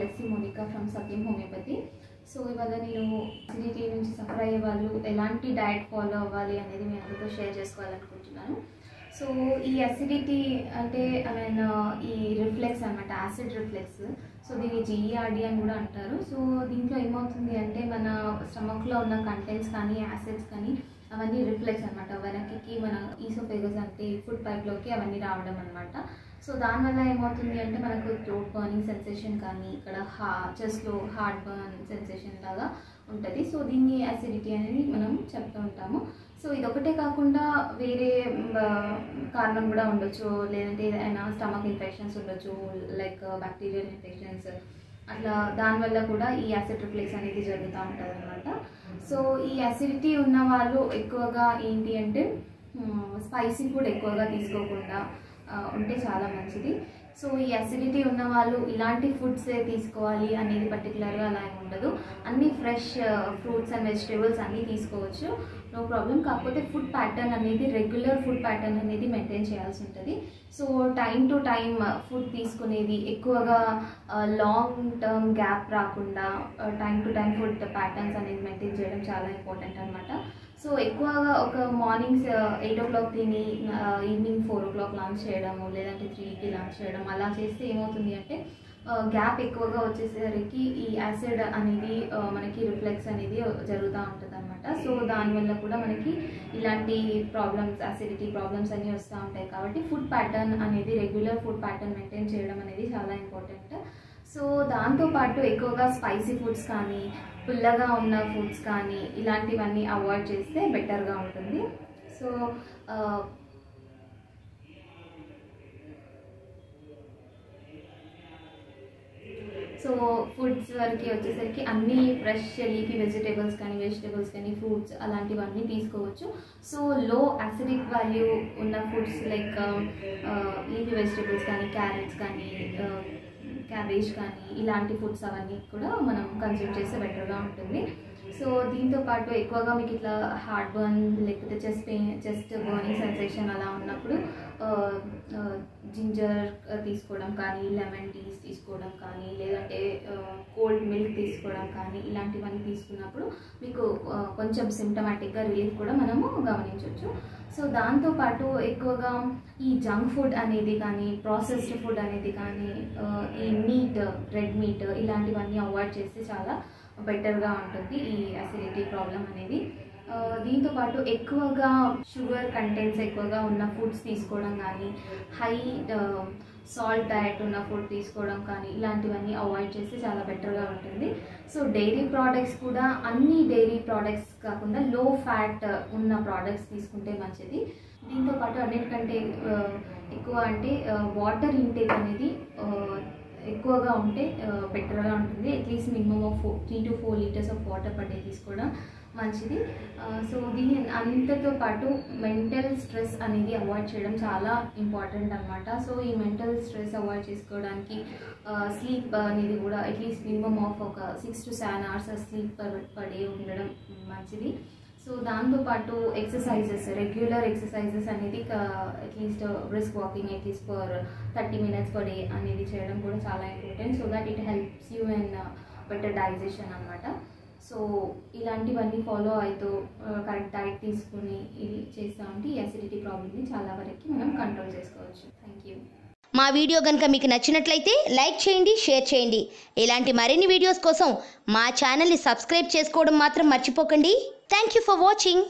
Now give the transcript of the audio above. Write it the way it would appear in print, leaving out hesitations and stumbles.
Plessy Monica from Satyam Homeopathy. So ఇవాళ నేను acidity నుంచి సఫర్ అయ్యే వాళ్ళు ఎలాంటి డయట్ ఫాలో అవ్వాలి అనేది మీ అందరితో షేర్ చేసుకోవాలనుకుంటున్నాను. సో ఈ అసిడిటీ అంటే ఈ రిఫ్లెక్స్ అనమాట, యాసిడ్ రిఫ్లెక్స్. సో దీన్ని GERD అని కూడా అంటారు. సో దీంట్లో ఏమవుతుంది అంటే మన స్టమక్లో ఉన్న కంటెంట్స్ కానీ యాసిడ్స్ కానీ అవన్నీ రిఫ్లెక్స్ అనమాట, వెనక్కి మన ఈసోఫేగస్ అంటే ఫుడ్ పైప్లోకి అవన్నీ రావడం అనమాట. సో దానివల్ల ఏమవుతుంది అంటే మనకు థ్రోట్ బర్నింగ్ సెన్సేషన్ కానీ ఇక్కడ చెస్ట్లో హార్ట్ బర్న్ సెన్సేషన్ లాగా ఉంటుంది. సో దీన్ని అసిడిటీ అనేది మనం చెప్తూ ఉంటాము. సో ఇదొకటే కాకుండా వేరే కారణం కూడా ఉండొచ్చు, లేదంటే ఏదైనా స్టమక్ ఇన్ఫెక్షన్స్ ఉండొచ్చు, లైక్ బ్యాక్టీరియల్ ఇన్ఫెక్షన్స్, అట్లా దానివల్ల కూడా ఈ యాసిడ్ రిఫ్లెక్స్ అనేది జరుగుతూ ఉంటుంది అనమాట. సో ఈ అసిడిటీ ఉన్న వాళ్ళు ఎక్కువగా ఏంటి అంటే స్పైసీ ఫుడ్ ఎక్కువగా తీసుకోకుండా ఉంటే చాలా మంచిది. సో ఈ అసిడిటీ ఉన్న వాళ్ళు ఇలాంటి ఫుడ్సే తీసుకోవాలి అనేది పర్టికులర్గా అలా ఏమి ఉండదు. అన్ని ఫ్రెష్ ఫ్రూట్స్ అండ్ వెజిటేబుల్స్ అన్నీ తీసుకోవచ్చు, నో ప్రాబ్లం. కాకపోతే ఫుడ్ ప్యాటర్న్ అనేది, రెగ్యులర్ ఫుడ్ ప్యాటర్న్ అనేది మెయింటైన్ చేయాల్సి ఉంటుంది. So time to time food తీసుకునేది, ఎక్కువగా లాంగ్ టర్మ్ గ్యాప్ రాకుండా time to time food patterns అనేది మెయింటైన్ చేయడం చాలా ఇంపార్టెంట్ అనమాట. సో ఎక్కువగా ఒక మార్నింగ్స్ 8 o'clock తిని ఈవినింగ్ 4 o'clock లంచ్ చేయడము, లేదంటే 3కి లంచ్ చేయడం, అలా చేస్తే ఏమవుతుంది అంటే గ్యాప్ ఎక్కువగా వచ్చేసరికి ఈ యాసిడ్ అనేది మనకి రిఫ్లెక్స్ అనేది జరుగుతూ ఉంటుంది అనమాట. సో దానివల్ల కూడా మనకి ఇలాంటి ప్రాబ్లమ్స్, అసిడిటీ ప్రాబ్లమ్స్ అన్నీ వస్తూ ఉంటాయి. కాబట్టి ఫుడ్ ప్యాటర్న్ అనేది, రెగ్యులర్ ఫుడ్ ప్యాటర్న్ మెయింటైన్ చేయడం అనేది చాలా ఇంపార్టెంట్. సో దాంతోపాటు ఎక్కువగా స్పైసీ ఫుడ్స్ కానీ, పుల్లగా ఉన్న ఫుడ్స్ కానీ ఇలాంటివన్నీ అవాయిడ్ చేస్తే బెటర్గా ఉంటుంది. సో ఫుడ్స్ వరకు వచ్చేసరికి అన్ని ఫ్రెష్ లీఫీ వెజిటేబుల్స్ కానీ ఫ్రూట్స్ అలాంటివన్నీ తీసుకోవచ్చు. సో లో యాసిడిక్ వాల్యూ ఉన్న ఫుడ్స్ లైక్ లీఫీ వెజిటేబుల్స్ కానీ, క్యారెట్స్ కానీ, క్యాబేజ్ కానీ ఇలాంటి ఫుడ్స్ అవన్నీ కూడా మనం కన్జ్యూమ్ చేస్తే బెటర్గా ఉంటుంది. సో దీంతోపాటు ఎక్కువగా మీకు ఇట్లా హార్ట్ బర్న్ లేకపోతే చెస్ట్ బర్నింగ్ సెన్సేషన్ అలా ఉన్నప్పుడు జింజర్ తీసుకోవడం కానీ, లెమన్ టీస్ తీసుకోవడం కానీ, లేదంటే కోల్డ్ మిల్క్ తీసుకోవడం కానీ ఇలాంటివన్నీ తీసుకున్నప్పుడు మీకు కొంచెం సిమ్టమాటిక్గా రిలీఫ్ కూడా మనము గమనించవచ్చు. సో దాంతోపాటు ఎక్కువగా ఈ జంక్ ఫుడ్ అనేది కానీ, ప్రాసెస్డ్ ఫుడ్ అనేది కానీ, ఈ మీట్, రెడ్ మీట్ ఇలాంటివన్నీ అవాయిడ్ చేస్తే చాలా బెటర్గా ఉంటుంది ఈ అసిడిటీ ప్రాబ్లం అనేది. దీంతోపాటు ఎక్కువగా షుగర్ కంటెంట్స్ ఎక్కువగా ఉన్న ఫుడ్స్ తీసుకోవడం కానీ, హై సాల్ట్ డయట్ ఉన్న ఫుడ్ తీసుకోవడం కానీ ఇలాంటివన్నీ అవాయిడ్ చేస్తే చాలా బెటర్గా ఉంటుంది. సో డైరీ ప్రోడక్ట్స్ కూడా అన్ని డైరీ ప్రోడక్ట్స్ కాకుండా లో ఫ్యాట్ ఉన్న ప్రోడక్ట్స్ తీసుకుంటే మంచిది. దీంతోపాటు అన్నిటికంటే ఎక్కువ అంటే వాటర్ ఇంటేక్ అనేది ఎక్కువగా ఉంటే బెటర్గా ఉంటుంది. At least minimum of 3 to 4 liters of water per day తీసుకోవడం మంచిది. సో దీని అంతతో పాటు మెంటల్ స్ట్రెస్ అనేది అవాయిడ్ చేయడం చాలా ఇంపార్టెంట్ అనమాట. సో ఈ మెంటల్ స్ట్రెస్ అవాయిడ్ చేసుకోవడానికి స్లీప్ అనేది కూడా అట్లీస్ట్ మినిమమ్ ఆఫ్ ఒక 6 to 7 hours sleep per day ఉండడం మంచిది. సో దాంతోపాటు ఎక్సర్సైజెస్, రెగ్యులర్ ఎక్సర్సైజెస్ అనేది at least brisk walking at least for 30 minutes per day అనేది చేయడం కూడా చాలా important. So that it helps you in better digestion అనమాట. సో ఇలాంటివన్నీ ఫాలో అవుతూ కరెక్ట్ డైట్ తీసుకుని ఇది చేస్తూ ఉంటే ఈ అసిడిటీ ప్రాబ్లమ్ని చాలా వరకు మనం కంట్రోల్ చేసుకోవచ్చు. Thank you. మా వీడియో కనుక మీకు నచ్చినట్లయితే లైక్ చేయండి, షేర్ చేయండి. ఇలాంటి మరిన్ని వీడియోస్ కోసం మా ఛానల్ని సబ్స్క్రైబ్ చేసుకోవడం మాత్రం మర్చిపోకండి. Thank you for watching.